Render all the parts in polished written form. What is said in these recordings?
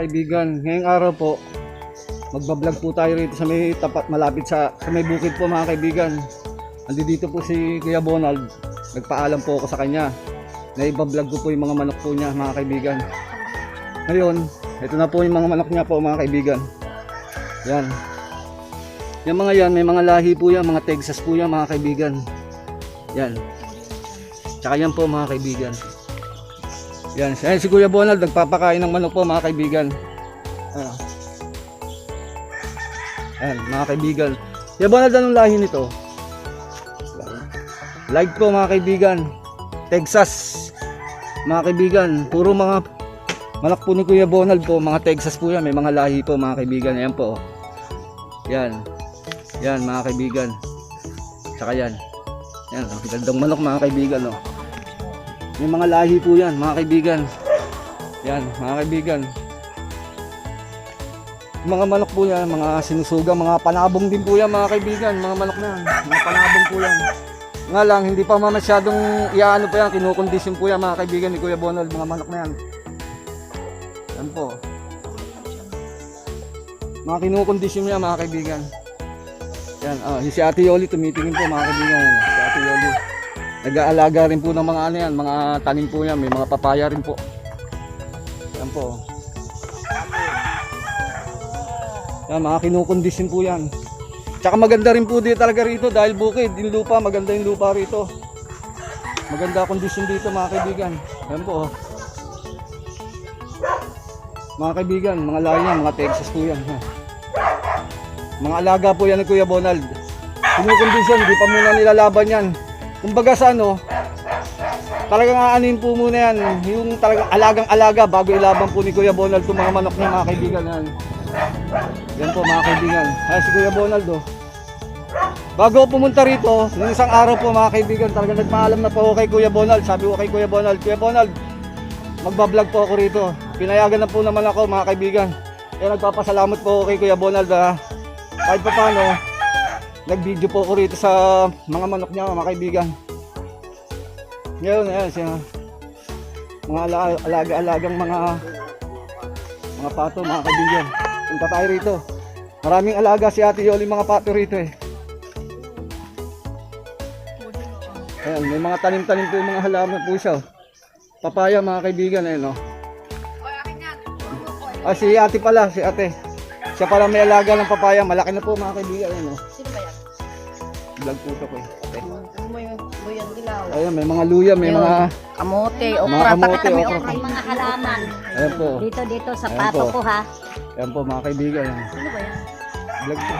kaibigan, ngayong araw po magbablog po tayo rito sa may tapat malapit sa may bukid po mga kaibigan. Andito po si Kuya Bonald. Nagpaalam po ako sa kanya na ibablog ko po yung mga manok po niya mga kaibigan. Ngayon, ito na po yung mga manok niya po mga kaibigan. Yan. Yung mga yan, may mga lahi po yan, mga Texas po yan mga kaibigan. Yan. Tsaka yan po mga kaibigan. Yan, si Kuya Bonald nagpapakain ng manok po mga kaibigan. Yan, mga kaibigan. Kuya Bonald, anong lahi nito? Live po mga kaibigan. Texas. Mga kaibigan, puro mga manok po ni Kuya Bonald po, mga Texas po yan, may mga lahi po mga kaibigan. Ayan po. Yan. Yan mga kaibigan. Tsaka yan. Yan, gandang manok mga kaibigan, oh. May mga lahi po yan mga kaibigan. Yan mga kaibigan. Mga manok po yan, mga sinusuga, mga panabong din po yan mga kaibigan. Mga manok na yan, mga panabong po yan. Nga lang, hindi pa masyadong iaano po yan, kinukondisyon po yan mga kaibigan ni Kuya Bonald, mga manok na yan. Yan po. Mga kinukondisyon niya mga kaibigan. Yan, si Ate Yoli tumitingin po mga kaibigan. Si Ate Yoli. Nag-aalaga rin po ng mga ano yan, mga tanim po yan, may mga papaya rin po. Yan po. Yan, mga kinukondisyon po yan. Tsaka maganda rin po dito talaga rito dahil bukid, yung lupa, maganda yung lupa rito. Maganda kondisyon dito mga kaibigan. Yan po. Mga kaibigan, mga lahi yan, mga Texas po yan. Mga alaga po yan ng Kuya Bonald. Kinukondisyon, di pa muna nilalaban yan. Kumbaga sa ano, talagang aanin po muna yan, yung talagang alagang-alaga bago ilaban po ni Kuya Bonald itong mga manok niya mga kaibigan. Yan, yan po mga kaibigan. Si Kuya Bonald, oh. Bago pumunta rito, nung isang araw po mga kaibigan, talagang nagpaalam na po ako kay Kuya Bonald. Sabi ko kay Kuya Bonald, magbablog po ako rito. Pinayagan na po naman ako mga kaibigan. Kaya nagpapasalamat po ako kay Kuya Bonald, kahit pa paano, nag-video po ako rito sa mga manok niya mga kaibigan. Ngayon, ayan siya. Mga alaga-alagang mga pato mga kaibigan. Punta tayo rito. Maraming alaga si Ate Yoli mga pato rito eh. Ayan, may mga tanim-tanim po yung mga halaman po siya. Papaya mga kaibigan, ayun oh. Si Ate pala, si Ate. Siya pala may alaga ng papaya, malaki na po mga kaibigan, ayun oh. Sino ba yan? Vlog po ito ko eh. May buyang dilaw. Ayun, may mga luya, may mga kamote, mga okra, kamote, pakita mo yung okra. okra, yung mga halaman. Ayan po. Dito sa Ayan pato po. ko ha. Ayan po mga kaibigan. Sino ba yan? Vlog po.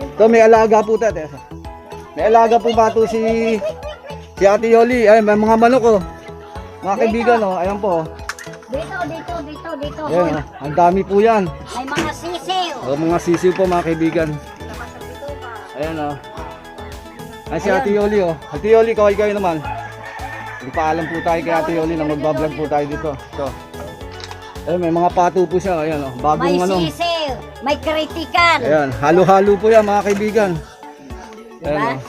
Ito may alaga po tayo. May alaga po ba ito si Ate Yoli. Ay, may mga manok oh. Mga kaibigan oh. Ayan po. Dito. Ayan, ang dami po yan. May mga sisiw. Mga sisiw po mga kaibigan. Ayan oh. Ay si Ate Yoli oh. Ate Yoli, kaway kayo naman. Ipaalam po tayo kay Ate Yoli na magbablog po tayo dito. So, ayun, may mga pato po siya. Ayan oh. Bagong May ano. sisiw. May critical. Ayan, halo-halo po yan mga kaibigan. Ayan Diba? oh.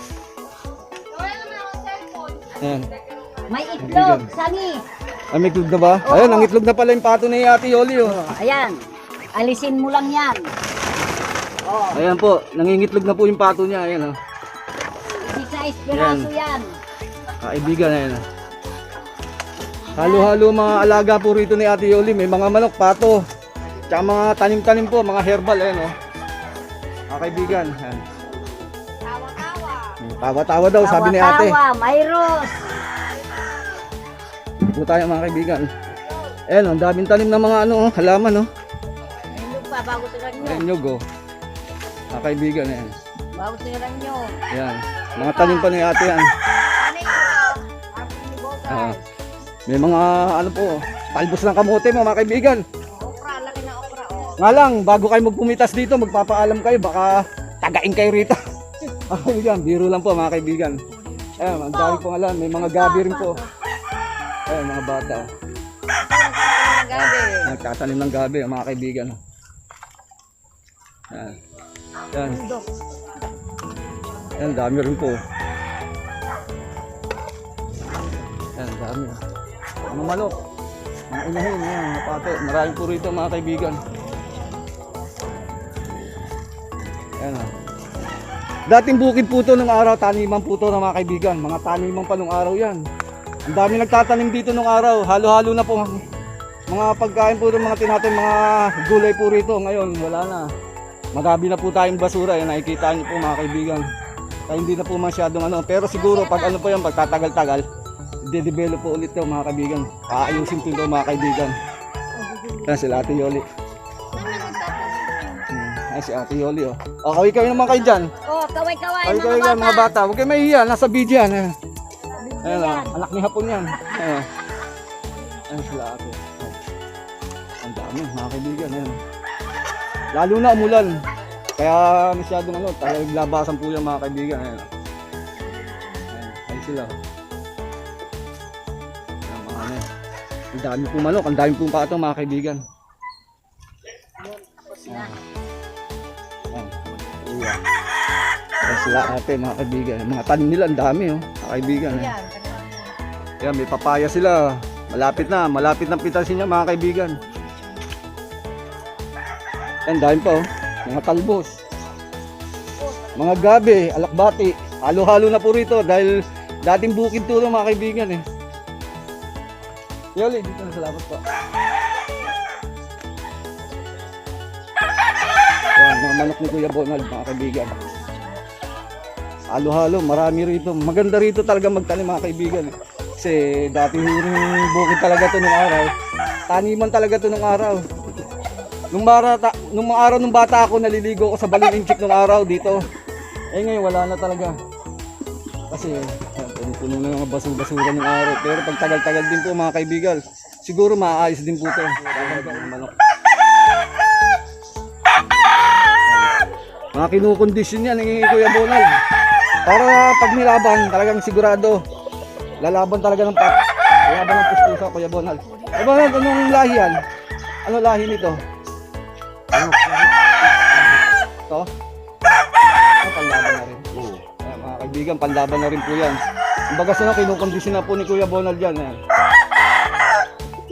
Ayan. May itlog. Sani. Ay, may itlog na ba? Oo. Ayun, ang itlog na pala yung pato ni Ate Yoli oh. Ayan. Alisin mo lang yan. Oh. Ayan po, nangingitlog na po yung pato niya. Ayan oh. Isa espiraso yan. Kaibigan, ayan oh. Halo-halo mga alaga po rito ni Ate Yoli. May mga manok, pato. Tsaka mga tanim-tanim po, mga herbal. Ayan oh. Mga kaibigan. Ayan. Tawa-tawa daw, sabi ni Ate. Tawa, may rose. Po tayo mga kaibigan. Ayan oh, ang daming tanim ng mga ano, oh, halaman oh. Ayun pa, bago sila nyo. Ayan nyug oh. Mga kaibigan, ayan. Bago sila nyo. Ayan. Mga tanim pa ni Ate yan. May mga ano po, talbos ng kamote mo mga kaibigan. Okra, laki na okra. Oh. Nga lang, bago kayo magpumitas dito, magpapaalam kayo, baka tagain kayo rito. Yan, biro lang po mga kaibigan. Ayan, ang dami pong alam, may mga gabi rin po. Ayan, mga bata. Gabi. Nagtatanim ng gabi, mga kaibigan. Ayan. Ayan. Ayan, dami rin po. Ayan, dami. Mga manok. Mga unahin, ayan, mga pato. Marami po rito mga kaibigan. Ayan o. Dating bukid po ito nung araw, taniman po ito ng mga kaibigan. Mga taniman pa nung araw yan. Ang dami nagtatanim dito nung araw. Halo-halo na po. Mga pagkain po ng mga tinatin, mga gulay po rito. Ngayon, wala na. Magabi na po tayong basura. Yan, nakikita niyo po mga kaibigan. Kaya hindi na po masyadong ano. Pero siguro, pag ano po yan, pagtatagal-tagal, de-develop po ulit ito mga kaibigan. Aayusin po ito mga kaibigan. Yan sila Ate Yoli. Ay si Ate Yoli oh. O, kaway naman kayo dyan. Oh, kaway-kaway Kaway mga yan mga bata. bata. Huwag kayo mahihiya. Nasa video yan. Ayan. Ayan Yan. oh. Anak ni Hapon yan. Ayan. Ayan sila ate. Ang dami mga kaibigan. Ayan. Lalo na umulan. Kaya masyadong ano, talagang labasan po yan mga kaibigan. Ayan. Ayan. Ayan sila. Ayan mga ano. Ang dami po manok. Ang dami po pato mga kaibigan. Ayan. Ayan. Ayan sila ate mga kaibigan. Mga tanim nila ang dami oh. Mga kaibigan. Ayan. Yan, may papaya sila. Malapit na pitasin niya mga kaibigan. Yan, dahil pa oh. Mga talbos. Mga gabi, alakbati. Halo-halo na po rito dahil dating bukid to mga kaibigan eh. Yoli, dito na salamat po. Yan, mga manok ni Kuya Bonald mga kaibigan. Halo-halo, marami rito. Maganda rito talaga magtanim mga kaibigan. Kasi dati huring bukid talaga ito nung araw. Taniman talaga ito nung araw. Nung araw nung bata ako, naliligo ako sa Balinchik nung araw dito. Eh ngayon wala na talaga. Kasi puno na ng basura nung araw. Pero pag tagal-tagal din po mga kaibigan, siguro maayos din po ito. Mga kinukondisyon yan ng Kuya Bonald. Para pag nilaban, talagang sigurado. Lalaban talaga ng pat. Lalaban ng pustusa, Kuya Bonald. Eh Bonald, anong lahi yan? Ano lahi nito? Ano? Ito? Ano, panlaban na rin. Ayan, mga kaibigan, panlaban na rin po yan. Kumbaga sa kinukondisyon na po ni Kuya Bonald yan. Ayan.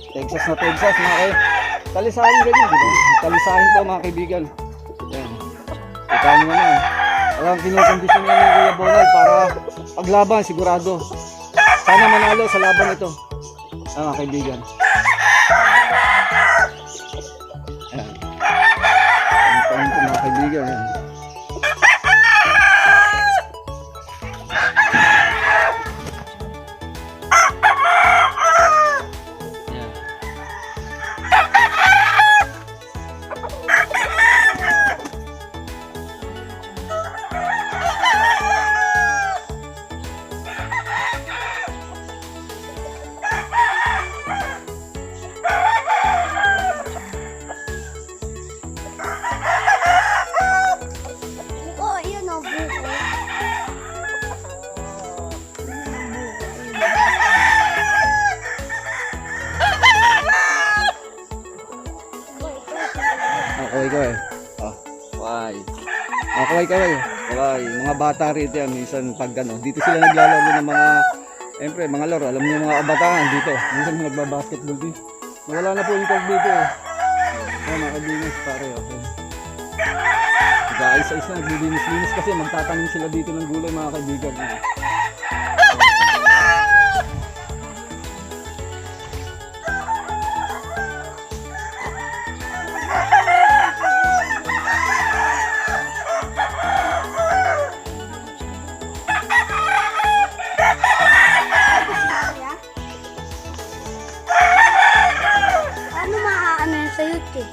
Texas na Texas, mga kaibigan. Talisahin ganyan, di ba? Talisahin po mga kaibigan. Ayan. Kita nyo naman. Alam, kinukondisyon na ni Kuya Bonald para paglaban, sigurado. Sana manalo sa laban ito. Mga kaibigan. Ayan. Ang po mga kaibigan. Ayan. Ayan. Oh, yun o, buko. Kaway kaway. Kaway. Kaway. Kaway. Mga bata rito yan. Minsan pag ano, dito sila naglalaro ng mga, siyempre mga laro. Alam niyo mga kabataan dito. Minsan nagbabasketball dito. Nawala na po yung tag dito eh. Ayan mga kaibigan, pare. Okay. Nag-aayos-ayos na, naglilinis-linis kasi magtatanim sila dito ng gulay mga kaibigan. Paano maaano yun sa YouTube?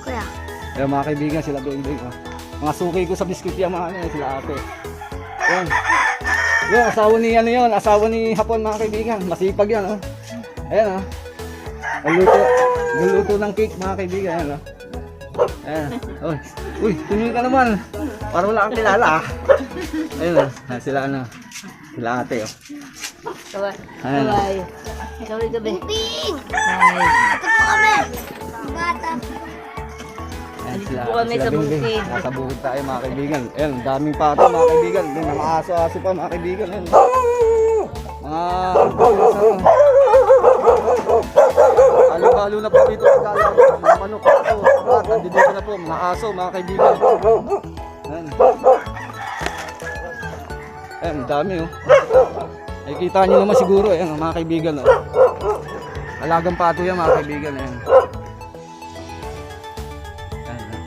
Kuya. Kaya mga kaibigan, sila Beng. Mga suki ko sa biskuit yan, mga ano, sila ate. Yan. Yan, asawa ni ano yun, asawa ni Hapon mga kaibigan. Masipag yan, oh. Ayan, oh. Nagluto ng cake mga kaibigan, ayan, oh. Ayan. Uy, tumingin ka naman. Para wala kang kilala, ah. Ayun, oh. Sila ano. Sila ate, oh. Kaway. Ayan. Kaway. Kaway gabi. Ping! Kaway. Ito po kami. Bata. Ayan, Dito po kami sa Beng. bukid. Nasa bukid tayo mga kaibigan. Ayan, daming pato mga kaibigan. May mga aso-aso pa mga kaibigan. Ayan. Mga halo-halo na po dito sa galang. Mga manok, aso, at nandito na po, mga aso, mga kaibigan. Ayan. Ayan, ang dami oh. Nakikita nyo naman siguro, ayan mga kaibigan oh. Alagang pato yan mga kaibigan, ayan. Ayan.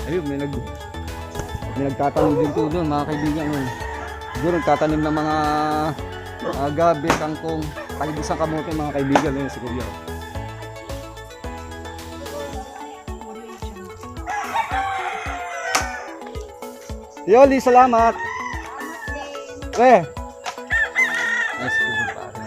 Ayun, may nagtatanim din po doon mga kaibigan oh. Siguro nagtatanim ng mga gabi, kangkong, talibusang kamote mga kaibigan ayan si Kuya. Yoli, salamat. Nice food pare.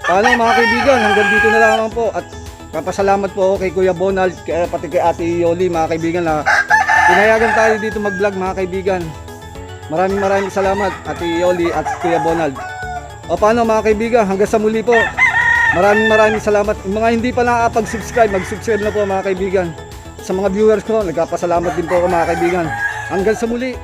Paano mga kaibigan, hanggang dito na lamang po at papasalamat po ako kay Kuya Bonald, pati kay Ate Yoli mga kaibigan na pinayagan tayo dito mag-vlog mga kaibigan. Maraming salamat Ate Yoli at Kuya Bonald. O paano mga kaibigan, hanggang sa muli po. Maraming salamat. Yung mga hindi pa nakakapag-subscribe, mag-subscribe na po mga kaibigan. Sa mga viewers ko, nagpapasalamat din po ako mga kaibigan. Hanggang sa muli.